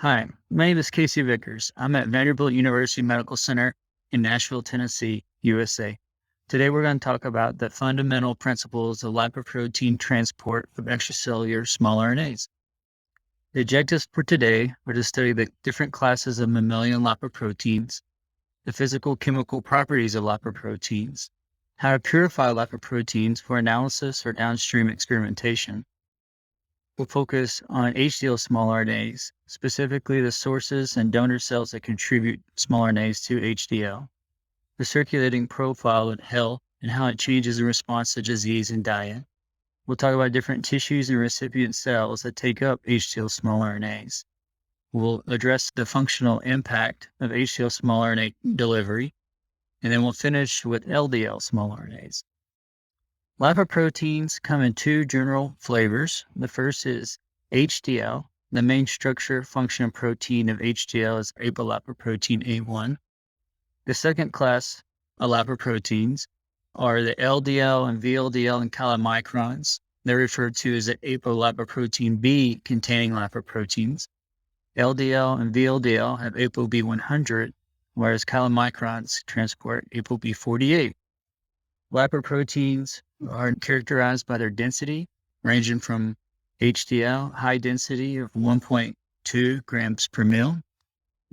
Hi, my name is Kasey Vickers. I'm at Vanderbilt University Medical Center in Nashville, Tennessee, USA. Today we're going to talk about the fundamental principles of lipoprotein transport of extracellular small RNAs. The objectives for today are to study the different classes of mammalian lipoproteins, the physical-chemical properties of lipoproteins, how to purify lipoproteins for analysis or downstream experimentation. We'll focus on HDL-small RNAs, specifically the sources and donor cells that contribute small RNAs to HDL, the circulating profile in health and how it changes in response to disease and diet. We'll talk about different tissues and recipient cells that take up HDL-small RNAs. We'll address the functional impact of HDL-small RNA delivery, and then we'll finish with LDL-small RNAs. Lipoproteins come in two general flavors. The first is HDL. The main structure, function, and protein of HDL is apolipoprotein A1. The second class of lipoproteins are the LDL and VLDL and chylomicrons. They're referred to as the apolipoprotein B containing lipoproteins. LDL and VLDL have ApoB100, whereas chylomicrons transport ApoB48. Lipoproteins are characterized by their density, ranging from HDL, high density of 1.2 grams per mil,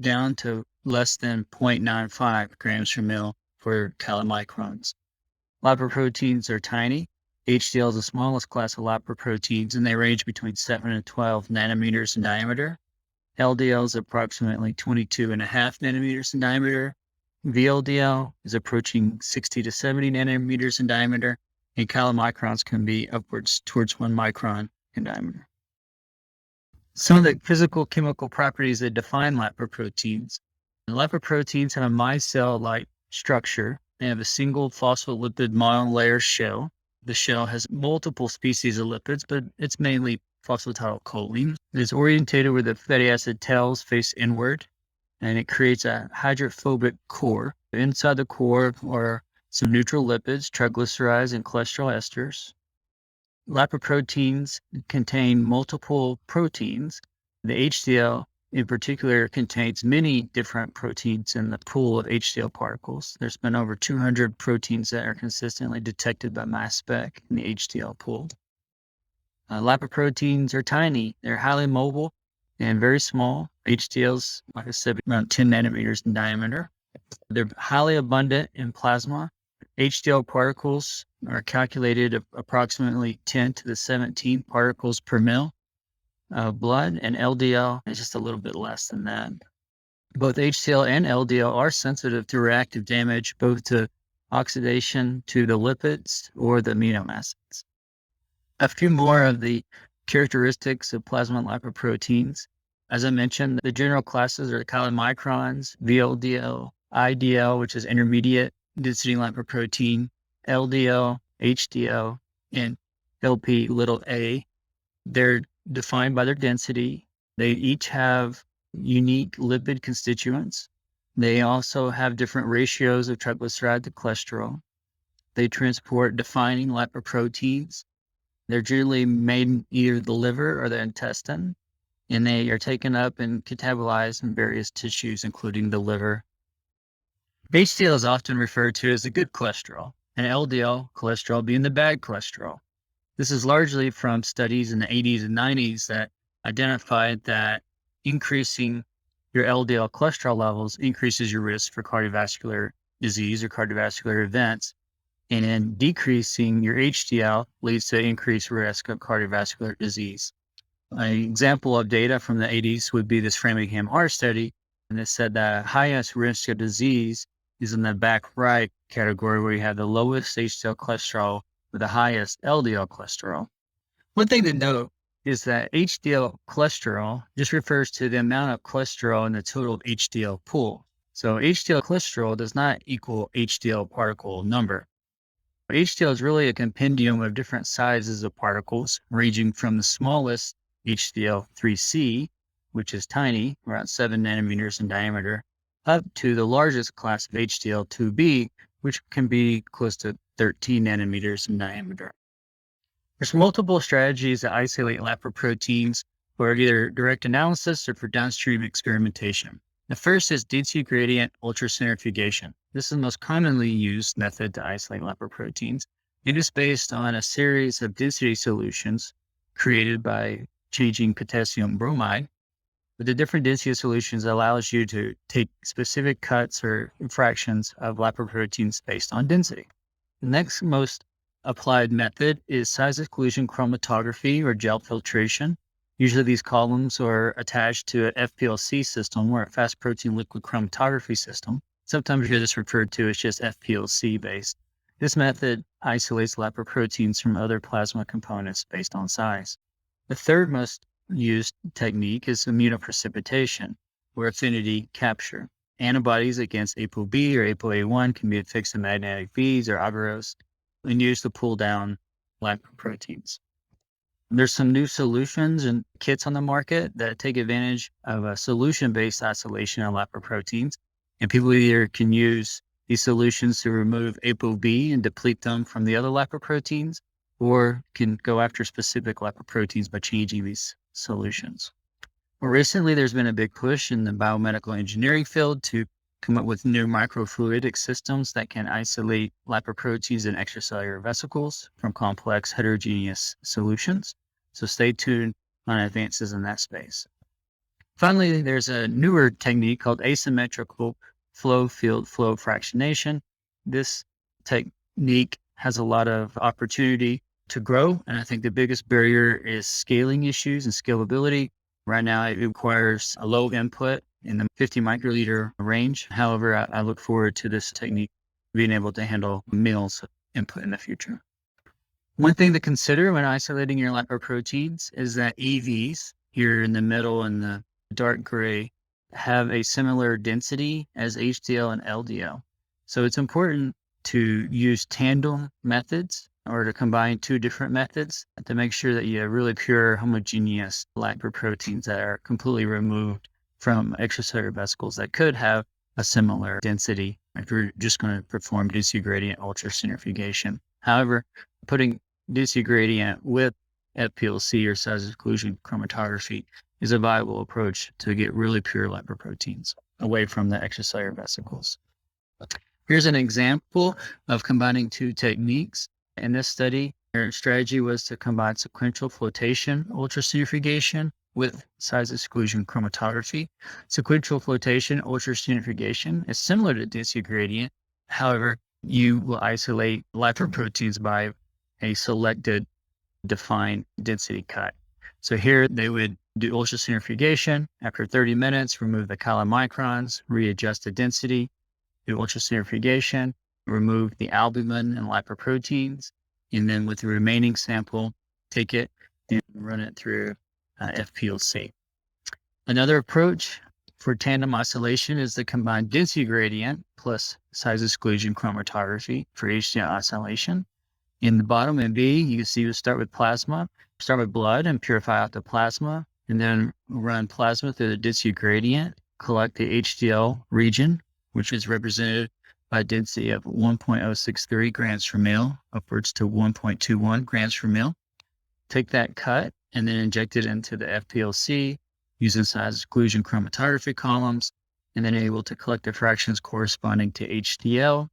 down to less than 0.95 grams per mil for chylomicrons. Lipoproteins are tiny. HDL is the smallest class of lipoproteins, and they range between 7 and 12 nanometers in diameter. LDL is approximately 22.5 nanometers in diameter. VLDL is approaching 60 to 70 nanometers in diameter, and chylomicrons can be upwards towards 1 micron in diameter. Some of the physical-chemical properties that define lipoproteins. Lipoproteins have a micelle-like structure. They have a single phospholipid monolayer shell. The shell has multiple species of lipids, but it's mainly phosphatidylcholine. It is orientated where the fatty acid tails face inward, and it creates a hydrophobic core. Inside the core are some neutral lipids, triglycerides, and cholesterol esters. Lipoproteins contain multiple proteins. The HDL in particular contains many different proteins in the pool of HDL particles. There's been over 200 proteins that are consistently detected by mass spec in the HDL pool. Lipoproteins are tiny. They're highly mobile and very small. HDL's, like I said, around 10 nanometers in diameter. They're highly abundant in plasma. HDL particles are calculated at approximately 10 to the 17 particles per mil of blood, and LDL is just a little bit less than that. Both HDL and LDL are sensitive to reactive damage, both to oxidation to the lipids or the amino acids. A few more of the characteristics of plasma lipoproteins. As I mentioned, the general classes are chylomicrons, VLDL, IDL, which is intermediate density lipoprotein, LDL, HDL, and Lp(a). They're defined by their density. They each have unique lipid constituents. They also have different ratios of triglyceride to cholesterol. They transport defining lipoproteins. They're generally made in either the liver or the intestine, and they are taken up and catabolized in various tissues, including the liver. HDL is often referred to as the good cholesterol, and LDL cholesterol being the bad cholesterol. This is largely from studies in the 80s and 90s that identified that increasing your LDL cholesterol levels increases your risk for cardiovascular disease or cardiovascular events, and then decreasing your HDL leads to increased risk of cardiovascular disease. An example of data from the 80s would be this Framingham heart study, and it said that highest risk of disease is in the back right category, where you have the lowest HDL cholesterol with the highest LDL cholesterol. One thing to note is that HDL cholesterol just refers to the amount of cholesterol in the total HDL pool. So HDL cholesterol does not equal HDL particle number. HDL is really a compendium of different sizes of particles, ranging from the smallest HDL-3C, which is tiny, around 7 nanometers in diameter, up to the largest class of HDL-2B, which can be close to 13 nanometers in diameter. There's multiple strategies to isolate lipoproteins for either direct analysis or for downstream experimentation. The first is density gradient ultracentrifugation. This is the most commonly used method to isolate lipoproteins. It is based on a series of density solutions created by changing potassium bromide. But the different density solutions allows you to take specific cuts or fractions of lipoproteins based on density. The next most applied method is size exclusion chromatography or gel filtration. Usually these columns are attached to an FPLC system or a fast protein liquid chromatography system. Sometimes you hear this referred to as just FPLC based. This method isolates lipoproteins from other plasma components based on size. The third most used technique is immunoprecipitation or affinity capture. Antibodies against ApoB or ApoA1 can be affixed to magnetic beads or agarose and used to pull down lipoproteins. There's some new solutions and kits on the market that take advantage of a solution-based isolation of lipoproteins. And people either can use these solutions to remove ApoB and deplete them from the other lipoproteins, or can go after specific lipoproteins by changing these solutions. More recently, there's been a big push in the biomedical engineering field to come up with new microfluidic systems that can isolate lipoproteins in extracellular vesicles from complex heterogeneous solutions. So stay tuned on advances in that space. Finally, there's a newer technique called asymmetrical flow field flow fractionation. This technique has a lot of opportunity to grow, and I think the biggest barrier is scaling issues and scalability. Right now, it requires a low input in the 50 microliter range. However, I look forward to this technique being able to handle mils input in the future. One thing to consider when isolating your lipoproteins is that EVs, here in the middle in the dark gray, have a similar density as HDL and LDL. So it's important to use tandem methods or to combine two different methods to make sure that you have really pure homogeneous lipoproteins that are completely removed from extracellular vesicles that could have a similar density if you're just going to perform density gradient ultracentrifugation. However, putting density gradient with FPLC or size exclusion chromatography is a viable approach to get really pure lipoproteins away from the extracellular vesicles. Here's an example of combining two techniques. In this study, their strategy was to combine sequential flotation ultracentrifugation with size exclusion chromatography. Sequential flotation ultracentrifugation is similar to density gradient. However, you will isolate lipoproteins by a selected defined density cut. So here they would do ultracentrifugation. After 30 minutes, remove the chylomicrons, readjust the density, do ultracentrifugation, remove the albumin and lipoproteins, and then with the remaining sample, take it and run it through FPLC. Another approach for tandem isolation is the combined density gradient plus size exclusion chromatography for HDL isolation. In the bottom in B, you can see we start with plasma, start with blood and purify out the plasma, and then run plasma through the density gradient, collect the HDL region, which is represented by a density of 1.063 grams per mil, upwards to 1.21 grams per mil. Take that cut and then inject it into the FPLC using size exclusion chromatography columns, and then able to collect the fractions corresponding to HDL.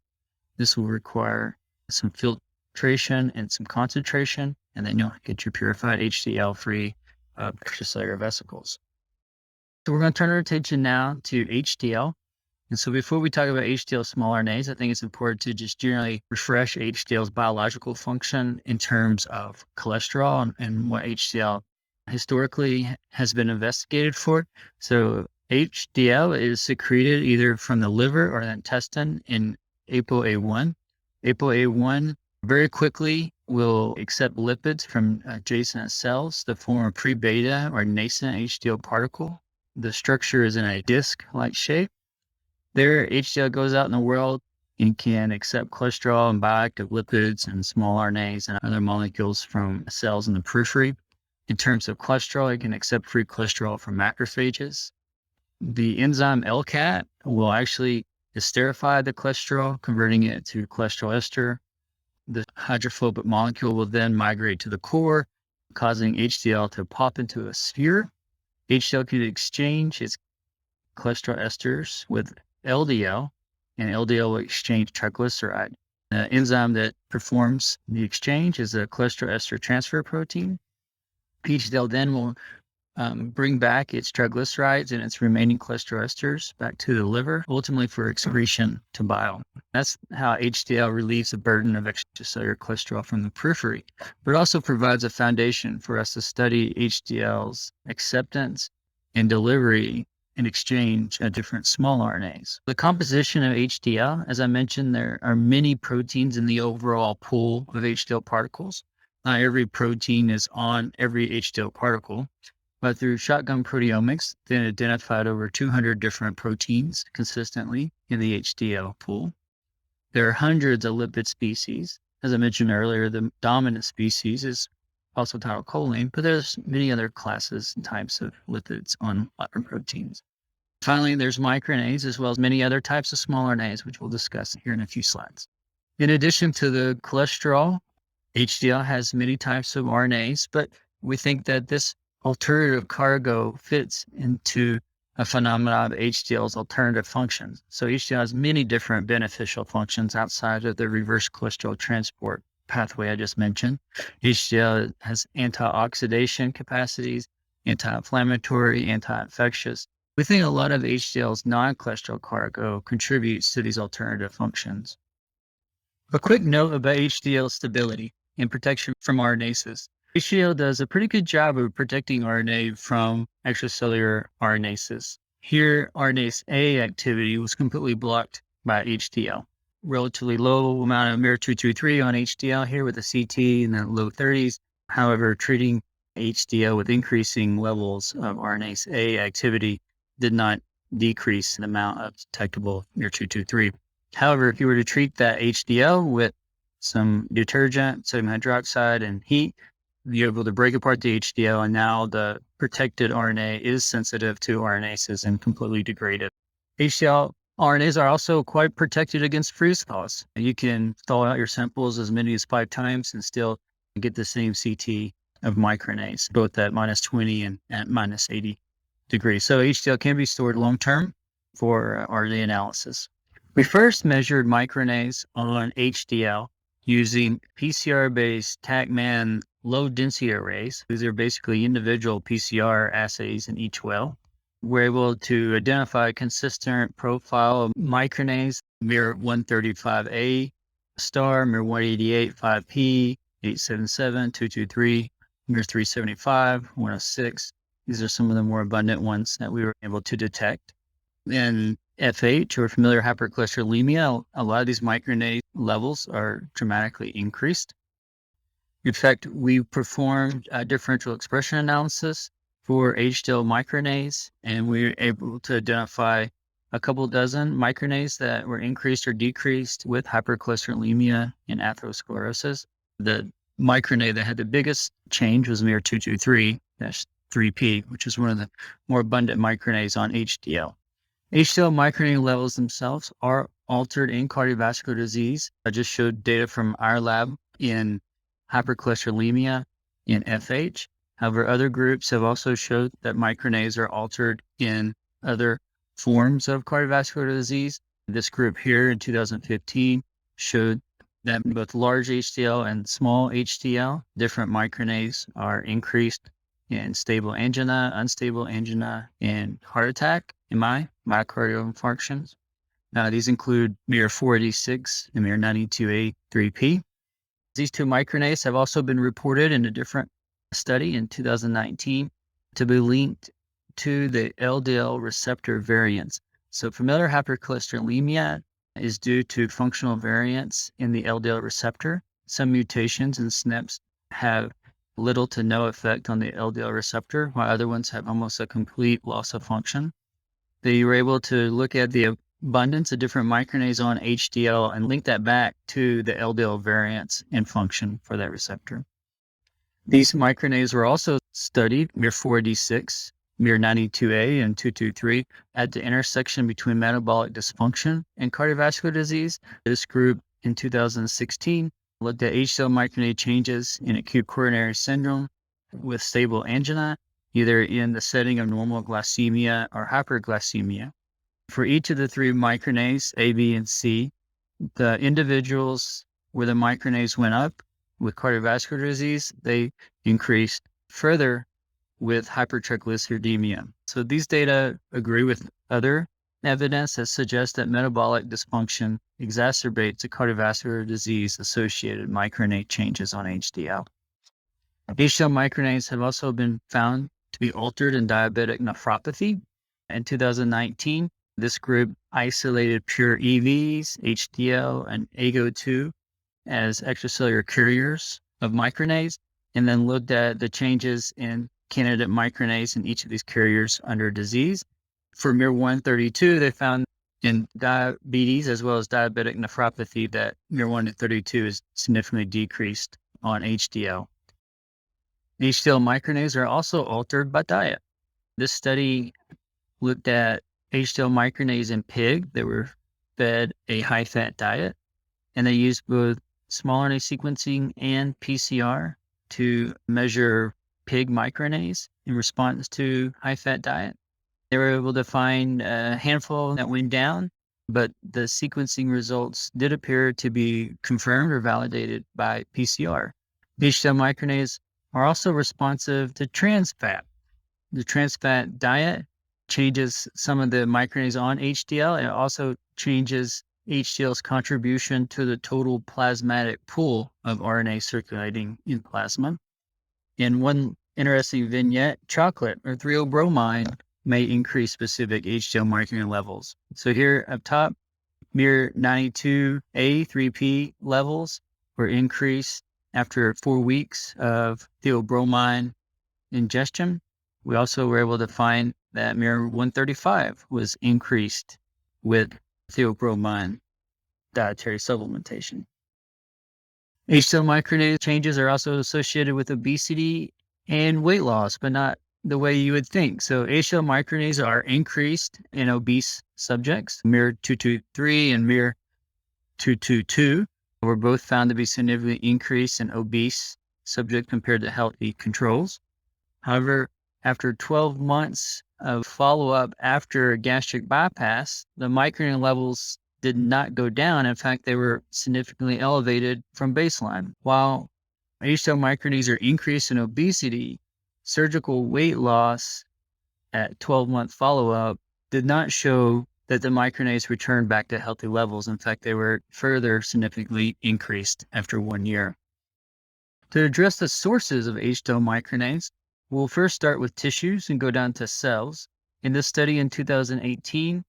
This will require some filtration and some concentration, and then you'll get your purified HDL-free extracellular vesicles. So we're going to turn our attention now to HDL. And so before we talk about HDL-small RNAs, I think it's important to just generally refresh HDL's biological function in terms of cholesterol and what HDL historically has been investigated for. So HDL is secreted either from the liver or the intestine in ApoA1. ApoA1 very quickly will accept lipids from adjacent cells to form a pre-beta or nascent HDL particle. The structure is in a disc-like shape. There, HDL goes out in the world and can accept cholesterol and bioactive lipids and small RNAs and other molecules from cells in the periphery. In terms of cholesterol, it can accept free cholesterol from macrophages. The enzyme LCAT will actually esterify the cholesterol, converting it to cholesterol ester. The hydrophobic molecule will then migrate to the core causing HDL to pop into a sphere. HDL can exchange its cholesterol esters with LDL, and LDL will exchange triglyceride. The enzyme that performs the exchange is a cholesterol ester transfer protein. HDL then will bring back its triglycerides and its remaining cholesterol esters back to the liver, ultimately for excretion to bile. That's how HDL relieves the burden of extracellular cholesterol from the periphery, but it also provides a foundation for us to study HDL's acceptance and delivery and exchange of different small RNAs. The composition of HDL, as I mentioned, there are many proteins in the overall pool of HDL particles. Not every protein is on every HDL particle, but through shotgun proteomics, they identified over 200 different proteins consistently in the HDL pool. There are hundreds of lipid species. As I mentioned earlier, the dominant species is phosphatidylcholine, but there's many other classes and types of lipids on lipoproteins. Finally, there's microRNAs, as well as many other types of small RNAs, which we'll discuss here in a few slides. In addition to the cholesterol, HDL has many types of RNAs, but we think that this alternative cargo fits into a phenomenon of HDL's alternative functions. So HDL has many different beneficial functions outside of the reverse cholesterol transport pathway I just mentioned. HDL has antioxidation capacities, anti-inflammatory, anti-infectious. We think a lot of HDL's non-cholesterol cargo contributes to these alternative functions. A quick note about HDL stability and protection from RNases. HDL does a pretty good job of protecting RNA from extracellular RNases. Here, RNase A activity was completely blocked by HDL. Relatively low amount of miR223 on HDL here with a CT in the low 30s. However, treating HDL with increasing levels of RNase A activity did not decrease the amount of detectable miR223. However, if you were to treat that HDL with some detergent, sodium hydroxide, and heat, you're able to break apart the HDL, and now the protected RNA is sensitive to RNases and completely degraded. HDL RNAs are also quite protected against freeze thaws. You can thaw out your samples as many as 5 times and still get the same CT of microRNAs, both at -20 and at -80 degrees. So HDL can be stored long-term for RNA analysis. We first measured microRNAs on HDL using PCR-based TACMan low-density arrays. These are basically individual PCR assays in each well. We're able to identify a consistent profile of microRNAs, miR135A star, miR188 5P, 877, 223, miR375, 106. These are some of the more abundant ones that we were able to detect. And FH, or familial hypercholesterolemia, a lot of these microRNA levels are dramatically increased. In fact, we performed a differential expression analysis for HDL microRNAs, and we were able to identify a couple dozen microRNAs that were increased or decreased with hypercholesterolemia and atherosclerosis. The microRNA that had the biggest change was miR223, that's 3P, which is one of the more abundant microRNAs on HDL. HDL microRNA levels themselves are altered in cardiovascular disease. I just showed data from our lab in hypercholesterolemia in FH. However, other groups have also showed that microRNAs are altered in other forms of cardiovascular disease. This group here in 2015 showed that both large HDL and small HDL, different microRNAs are increased in stable angina, unstable angina, and heart attack, MI, myocardial infarctions. These include miR486 and miR92A 3P. These two microRNAs have also been reported in a different study in 2019 to be linked to the LDL receptor variants. So familial hypercholesterolemia is due to functional variants in the LDL receptor. Some mutations in SNPs have little to no effect on the LDL receptor, while other ones have almost a complete loss of function. They were able to look at the abundance of different microRNAs on HDL and link that back to the LDL variants and function for that receptor. These microRNAs were also studied, miR486, miR92A, and 223, at the intersection between metabolic dysfunction and cardiovascular disease. This group in 2016 looked at HDL microRNA changes in acute coronary syndrome with stable angina, either in the setting of normal glycemia or hyperglycemia. For each of the three microRNAs, A, B, and C, the individuals where the microRNAs went up with cardiovascular disease, they increased further with hypertriglyceridemia. So these data agree with other evidence that suggests that metabolic dysfunction exacerbates the cardiovascular disease-associated microRNA changes on HDL. HDL microRNAs have also been found to be altered in diabetic nephropathy. In 2019, this group isolated pure EVs, HDL, and AGO2 as extracellular carriers of microRNAs, and then looked at the changes in candidate microRNAs in each of these carriers under disease. For miR-132, they found in diabetes as well as diabetic nephropathy that miR-132 is significantly decreased on HDL. HDL microRNAs are also altered by diet. This study looked at HDL microRNAs in pig that were fed a high-fat diet, and they used both small RNA sequencing and PCR to measure pig microRNAs in response to high-fat diet. They were able to find a handful that went down, but the sequencing results did appear to be confirmed or validated by PCR. HDL microRNAs are also responsive to trans fat. The trans fat diet changes some of the microRNAs on HDL. It also changes HDL's contribution to the total plasmatic pool of RNA circulating in plasma. In one interesting vignette, chocolate or 3-O-bromine may increase specific HDL microRNA levels. So here up top, miR-92A3P levels were increased after 4 weeks of theobromine ingestion. We also were able to find that miR-135 was increased with theobromine dietary supplementation. HDL microRNA changes are also associated with obesity and weight loss, but not the way you would think. So HDL microRNAs are increased in obese subjects. miR-223 and miR-222 were both found to be significantly increased in obese subjects compared to healthy controls. However, after 12 months of follow-up after gastric bypass, the microRNA levels did not go down. In fact, they were significantly elevated from baseline. While HDL microRNAs are increased in obesity, surgical weight loss at 12-month follow-up did not show that the microRNAs returned back to healthy levels. In fact, they were further significantly increased after 1 year. To address the sources of HDL microRNAs, we'll first start with tissues and go down to cells. In this study in 2018,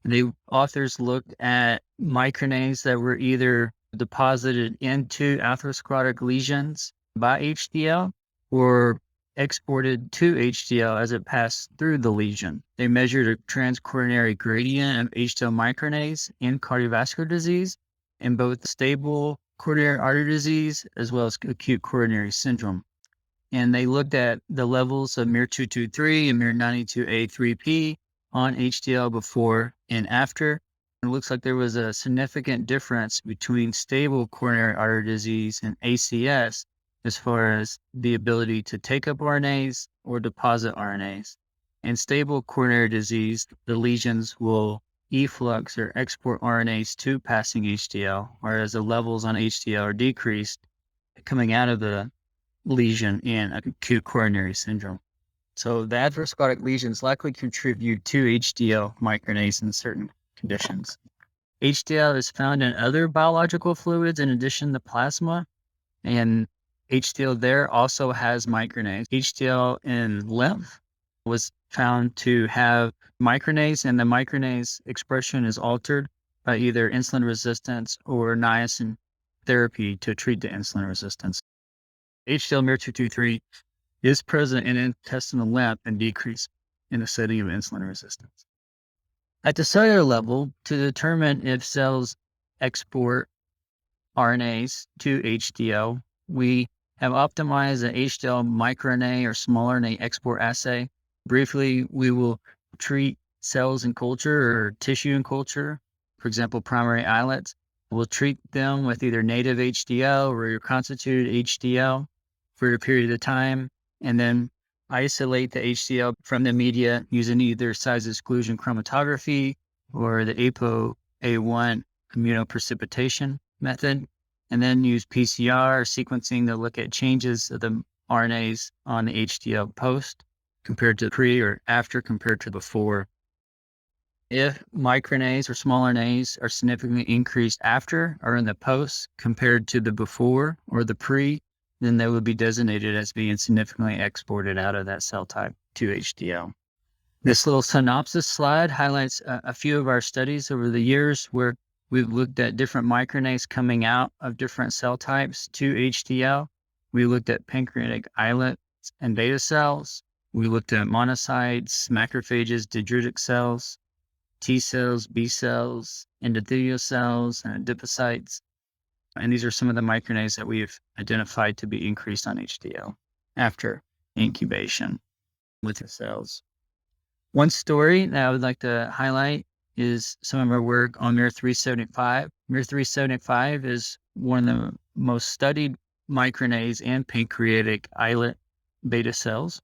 the authors looked at microRNAs that were either deposited into atherosclerotic lesions by HDL or exported to HDL as it passed through the lesion. They measured a transcoronary gradient of HDL microRNAs in cardiovascular disease in both stable coronary artery disease as well as acute coronary syndrome. And they looked at the levels of miR-223 and miR-92A3P on HDL before and after. It looks like there was a significant difference between stable coronary artery disease and ACS as far as the ability to take up RNAs or deposit RNAs. In stable coronary disease, the lesions will efflux or export RNAs to passing HDL, whereas the levels on HDL are decreased coming out of the lesion in acute coronary syndrome. So the atherosclerotic lesions likely contribute to HDL microRNAs in certain conditions. HDL is found in other biological fluids in addition to plasma, and HDL there also has microRNAs. HDL in lymph was found to have microRNAs, and the microRNAs expression is altered by either insulin resistance or niacin therapy to treat the insulin resistance. HDL miR-223 is present in intestinal lymph and decreased in the setting of insulin resistance. At the cellular level, to determine if cells export RNAs to HDL, we have optimized the HDL microRNA or small RNA export assay. Briefly, we will treat cells in culture or tissue in culture, for example, primary islets. We'll treat them with either native HDL or reconstituted HDL for a period of time. and then isolate the HDL from the media using either size exclusion chromatography or the ApoA1 immunoprecipitation method, and then use PCR sequencing to look at changes of the RNAs on the HDL post compared to pre or after compared to before. If microRNAs or small RNAs are significantly increased after or in the post compared to the before or the pre, then they would be designated as being significantly exported out of that cell type to HDL. This little synopsis slide highlights a few of our studies over the years where we've looked at different microRNAs coming out of different cell types to HDL. We looked at pancreatic islets and beta cells. We looked at monocytes, macrophages, dendritic cells, T cells, B cells, endothelial cells, and adipocytes. And these are some of the microRNAs that we've identified to be increased on HDL after incubation with the cells. One story that I would like to highlight is some of our work on miR-375. miR-375 is one of the most studied microRNAs in pancreatic islet beta cells.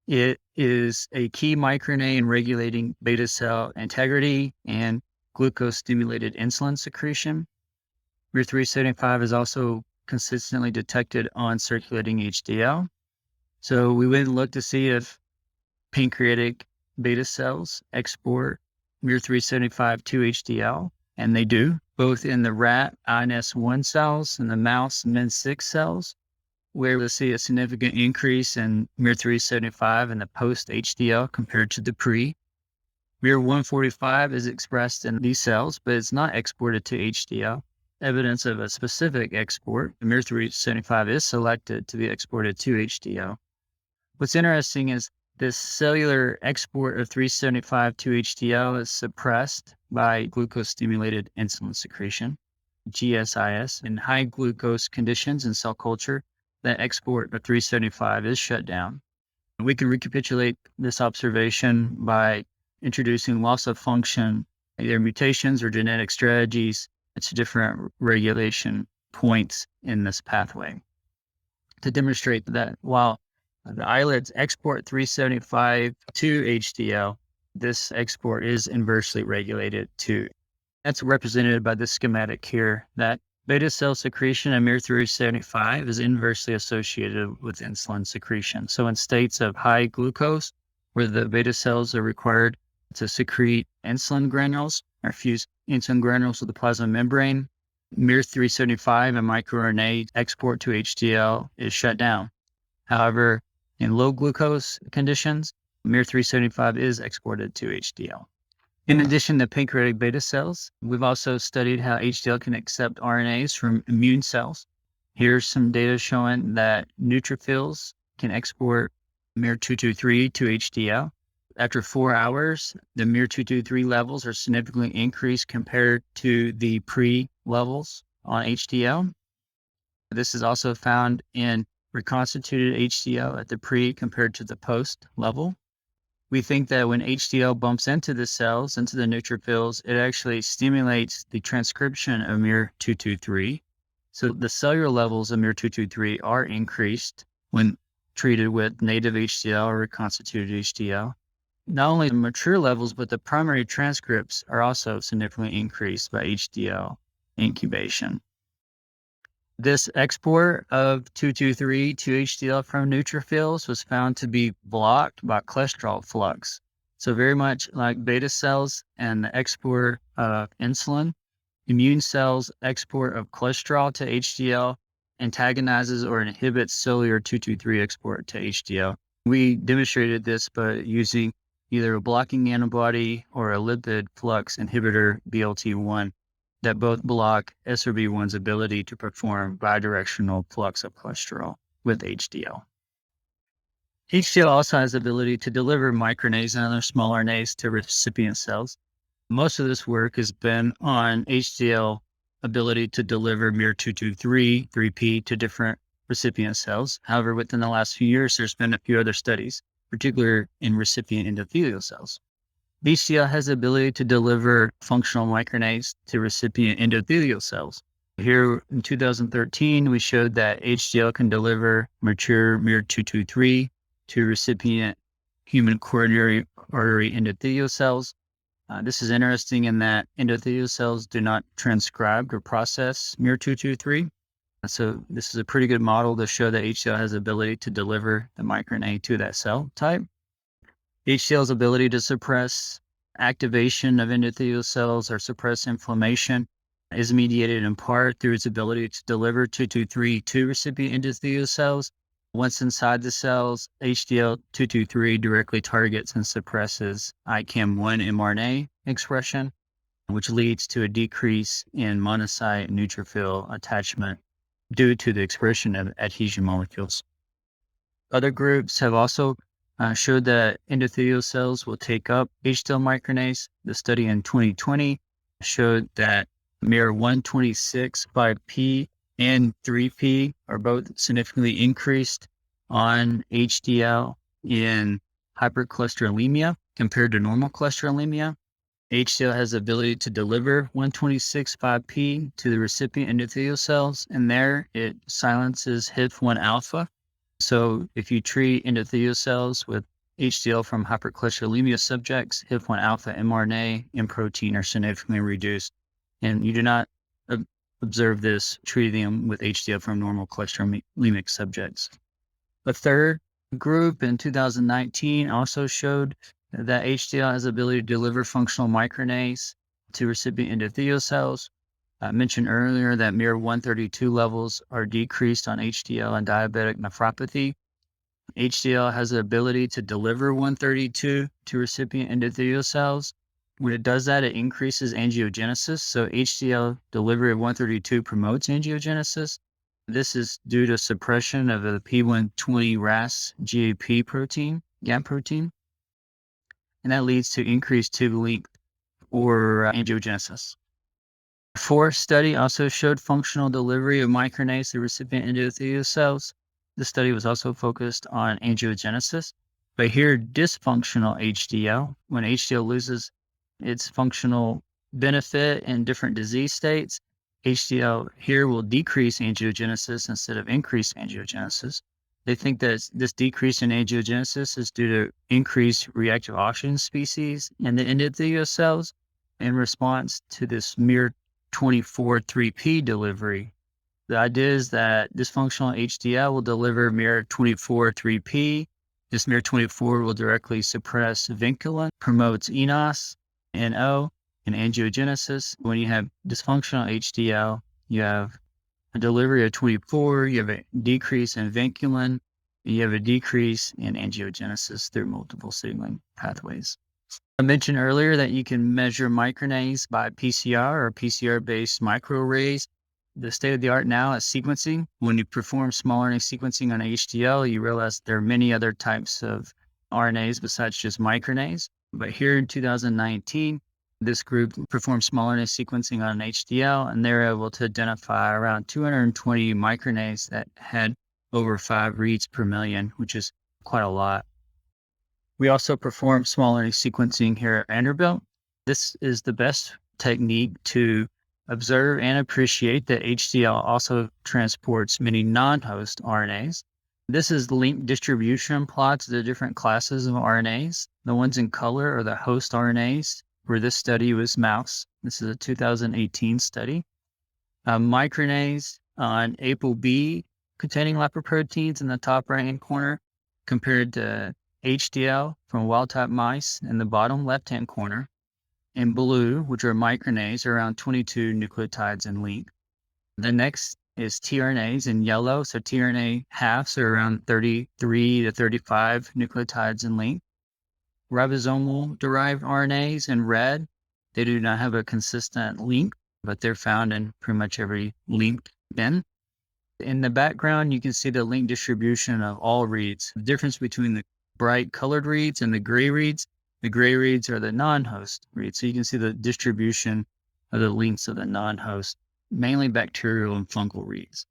It is a key microRNA in regulating beta cell integrity and glucose-stimulated insulin secretion. miR-375 is also consistently detected on circulating HDL. So we went and looked to see if pancreatic beta cells export miR-375 to HDL, and they do, both in the rat INS1 cells and the mouse MIN6 cells, where we'll see a significant increase in miR-375 in the post-HDL compared to the pre. miR-145 is expressed in these cells, but it's not exported to HDL. Evidence of a specific export, miR-375 is selected to be exported to HDL. What's interesting is this cellular export of 375 to HDL is suppressed by glucose-stimulated insulin secretion, GSIS. In high glucose conditions in cell culture, that export of 375 is shut down. We can recapitulate this observation by introducing loss of function, either mutations or genetic strategies to different regulation points in this pathway to demonstrate that while the islets export 375 to HDL, this export is inversely regulated too. That's represented by this schematic here, that beta cell secretion of miR-375 is inversely associated with insulin secretion. So in states of high glucose, where the beta cells are required to secrete insulin granules or fuse insulin granules with the plasma membrane, miR-375 and microRNA export to HDL is shut down. However, in low glucose conditions, miR-375 is exported to HDL. In addition to pancreatic beta cells, we've also studied how HDL can accept RNAs from immune cells. Here's some data showing that neutrophils can export miR-223 to HDL. After 4 hours, the miR-223 levels are significantly increased compared to the pre-levels on HDL. This is also found in reconstituted HDL at the pre compared to the post level. We think that when HDL bumps into the cells, into the neutrophils, it actually stimulates the transcription of miR-223. So the cellular levels of miR-223 are increased when treated with native HDL or reconstituted HDL. Not only the mature levels, but the primary transcripts are also significantly increased by HDL incubation. This export of 223 to HDL from neutrophils was found to be blocked by cholesterol flux. So very much like beta cells and the export of insulin, immune cells' export of cholesterol to HDL antagonizes or inhibits cellular 223 export to HDL. We demonstrated this by using either a blocking antibody or a lipid flux inhibitor, BLT1, that both block SRB1's ability to perform bidirectional flux of cholesterol with HDL. HDL also has the ability to deliver microRNAs and other small RNAs to recipient cells. Most of this work has been on HDL ability to deliver miR-223, 3P to different recipient cells. However, within the last few years, there's been a few other studies, particularly in recipient endothelial cells. HDL has the ability to deliver functional microRNAs to recipient endothelial cells. Here in 2013, we showed that HDL can deliver mature miR-223 to recipient human coronary artery endothelial cells. This is interesting in that endothelial cells do not transcribe or process miR-223. So this is a pretty good model to show that HDL has the ability to deliver the microRNA to that cell type. HDL's ability to suppress activation of endothelial cells or suppress inflammation is mediated in part through its ability to deliver 223 to recipient endothelial cells. Once inside the cells, HDL-223 directly targets and suppresses ICAM1 mRNA expression, which leads to a decrease in monocyte neutrophil attachment due to the expression of adhesion molecules. Other groups have also showed that endothelial cells will take up HDL-miRNAs. The study in 2020 showed that miR-126 5P and 3P are both significantly increased on HDL in hypercholesterolemia compared to normal cholesterolemia. HDL has the ability to deliver 126 5P to the recipient endothelial cells, and there it silences HIF1 alpha. So if you treat endothelial cells with HDL from hypercholesterolemia subjects, HIF1 alpha mRNA and protein are significantly reduced. And you do not observe this treating them with HDL from normal cholesterolemic subjects. A third group in 2019 also showed that HDL has the ability to deliver functional microRNAs to recipient endothelial cells. I mentioned earlier that miR-132 levels are decreased on HDL and diabetic nephropathy. HDL has the ability to deliver 132 to recipient endothelial cells. When it does that, it increases angiogenesis. So HDL delivery of 132 promotes angiogenesis. This is due to suppression of the P120 RAS GAP protein, GAP protein. And that leads to increased tube length or angiogenesis. A fourth study also showed functional delivery of microRNAs to recipient endothelial cells. The study was also focused on angiogenesis. But here, dysfunctional HDL, when HDL loses its functional benefit in different disease states, HDL here will decrease angiogenesis instead of increase angiogenesis. They think that this decrease in angiogenesis is due to increased reactive oxygen species in the endothelial cells in response to this miR-24-3P delivery. The idea is that dysfunctional HDL will deliver miR-24-3P. This miR-24 will directly suppress vinculin, promotes eNOS, NO, and angiogenesis. When you have dysfunctional HDL, you have a delivery of 24, you have a decrease in vinculin, you have a decrease in angiogenesis through multiple signaling pathways. I mentioned earlier that you can measure microRNAs by PCR or PCR-based microarrays. The state of the art now is sequencing. When you perform small RNA sequencing on HDL, you realize there are many other types of RNAs besides just microRNAs. But here in 2019, this group performed small RNA sequencing on HDL, and they were able to identify around 220 microRNAs that had over 5 reads per million, which is quite a lot. We also performed small RNA sequencing here at Vanderbilt. This is the best technique to observe and appreciate that HDL also transports many non-host RNAs. This is linked distribution plots of the different classes of RNAs. The ones in color are the host RNAs, where this study was mouse. This is a 2018 study. microRNAs on ApoB containing lipoproteins in the top right-hand corner compared to HDL from wild-type mice in the bottom left-hand corner. In blue, which are microRNAs, are around 22 nucleotides in length. The next is tRNAs in yellow. So tRNA halves are around 33 to 35 nucleotides in length. Ribosomal-derived RNAs in red, they do not have a consistent length, but they're found in pretty much every length bin. In the background, you can see the length distribution of all reads. The difference between the bright colored reads and the gray reads. The gray reads are the non-host reads. So you can see the distribution of the lengths of the non-host, mainly bacterial and fungal reads.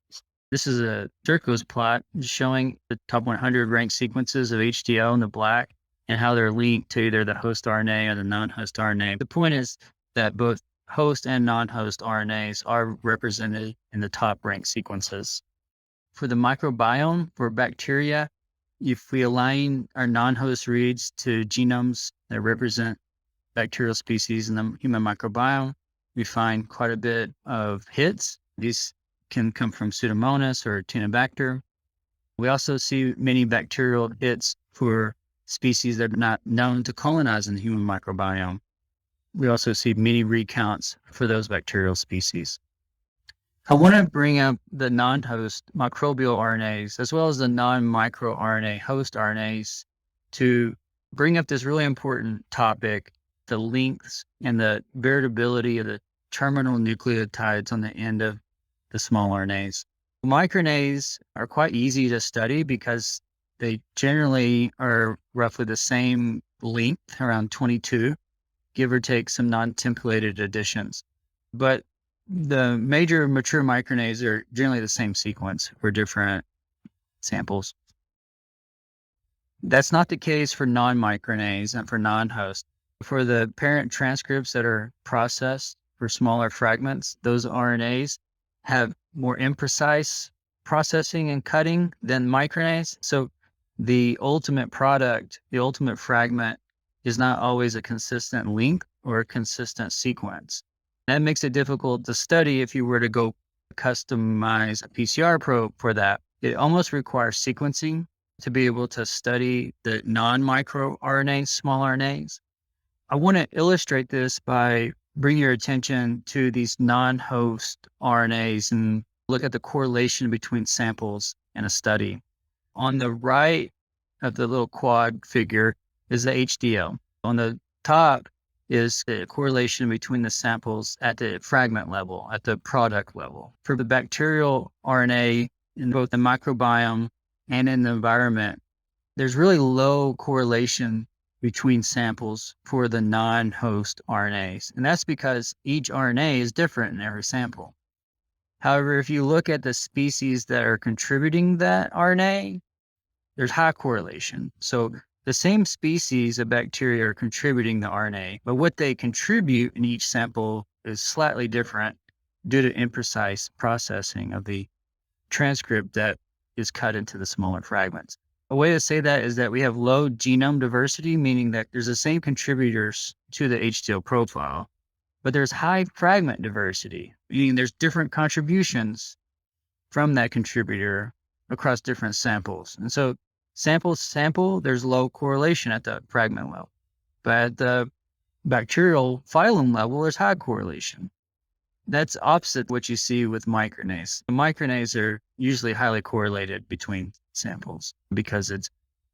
This is a Zivkovic plot showing the top 100 ranked sequences of HDL in the black and how they're linked to either the host RNA or the non-host RNA. The point is that both host and non-host RNAs are represented in the top ranked sequences. For the microbiome, for bacteria, if we align our non-host reads to genomes that represent bacterial species in the human microbiome, we find quite a bit of hits. These can come from Pseudomonas or Tinobacter. We also see many bacterial hits for species that are not known to colonize in the human microbiome. We also see many recounts for those bacterial species. I want to bring up the non-host microbial RNAs as well as the non-microRNA host RNAs to bring up this really important topic, the lengths and the variability of the terminal nucleotides on the end of the small RNAs. MicroRNAs are quite easy to study because they generally are roughly the same length, around 22, give or take some non-templated additions. But the major mature microRNAs are generally the same sequence for different samples. That's not the case for non-microRNAs and for non-host. For the parent transcripts that are processed for smaller fragments, those RNAs have more imprecise processing and cutting than microRNAs. So the ultimate product, the ultimate fragment, is not always a consistent length or a consistent sequence. That makes it difficult to study if you were to go customize a PCR probe for that. It almost requires sequencing to be able to study the non-microRNAs, small RNAs. I want to illustrate this by bringing your attention to these non-host RNAs and look at the correlation between samples in a study. On the right of the little quad figure is the HDL. On the top is the correlation between the samples at the fragment level, at the product level. For the bacterial RNA in both the microbiome and in the environment, there's really low correlation between samples for the non-host RNAs. And that's because each RNA is different in every sample. However, if you look at the species that are contributing that RNA, there's high correlation. So the same species of bacteria are contributing the RNA, but what they contribute in each sample is slightly different due to imprecise processing of the transcript that is cut into the smaller fragments. A way to say that is that we have low genome diversity, meaning that there's the same contributors to the HDL profile, but there's high fragment diversity, meaning there's different contributions from that contributor across different samples. And so sample, there's low correlation at the fragment level, but at the bacterial phylum level, there's high correlation. That's opposite what you see with microRNAs. The microRNAs are usually highly correlated between samples because it's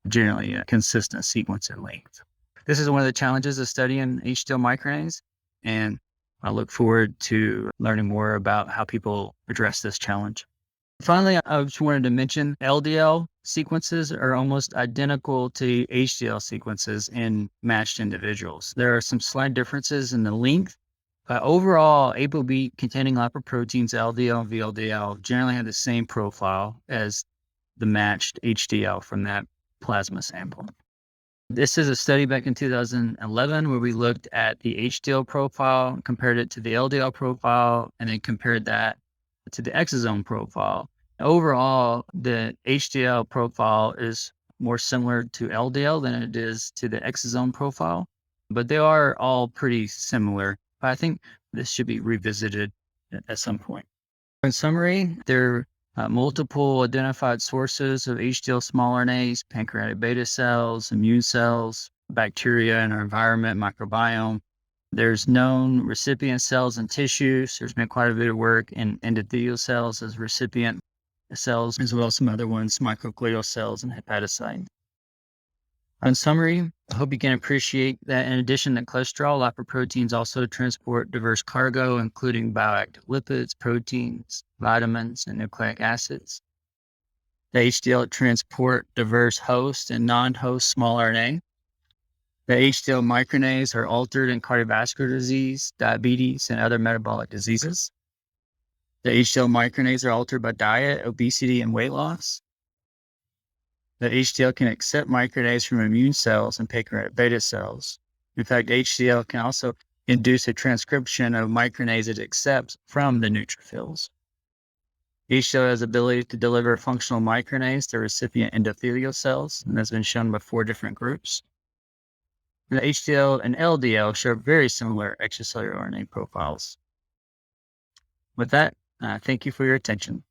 generally a consistent sequence in length. This is one of the challenges of studying HDL microRNAs, and I look forward to learning more about how people address this challenge. Finally, I just wanted to mention LDL sequences are almost identical to HDL sequences in matched individuals. There are some slight differences in the length. Overall, ApoB containing lipoproteins, LDL and VLDL, generally have the same profile as the matched HDL from that plasma sample. This is a study back in 2011 where we looked at the HDL profile, compared it to the LDL profile, and then compared that to the exosome profile. Overall, the HDL profile is more similar to LDL than it is to the exosome profile, but they are all pretty similar. I think this should be revisited at some point. In summary, there are multiple identified sources of HDL small RNAs, pancreatic beta cells, immune cells, bacteria in our environment, microbiome. There's known recipient cells and tissues. There's been quite a bit of work in endothelial cells as recipient cells, as well as some other ones, microglial cells and hepatocytes. In summary, I hope you can appreciate that in addition to cholesterol, lipoproteins also transport diverse cargo, including bioactive lipids, proteins, vitamins, and nucleic acids. The HDL transport diverse host and non-host small RNA. The HDL microRNAs are altered in cardiovascular disease, diabetes, and other metabolic diseases. The HDL microRNAs are altered by diet, obesity, and weight loss. The HDL can accept microRNAs from immune cells and pancreatic beta cells. In fact, HDL can also induce a transcription of microRNAs it accepts from the neutrophils. HDL has the ability to deliver functional microRNAs to recipient endothelial cells, and that's been shown by 4 different groups. The HDL and LDL share very similar extracellular RNA profiles. With that, thank you for your attention.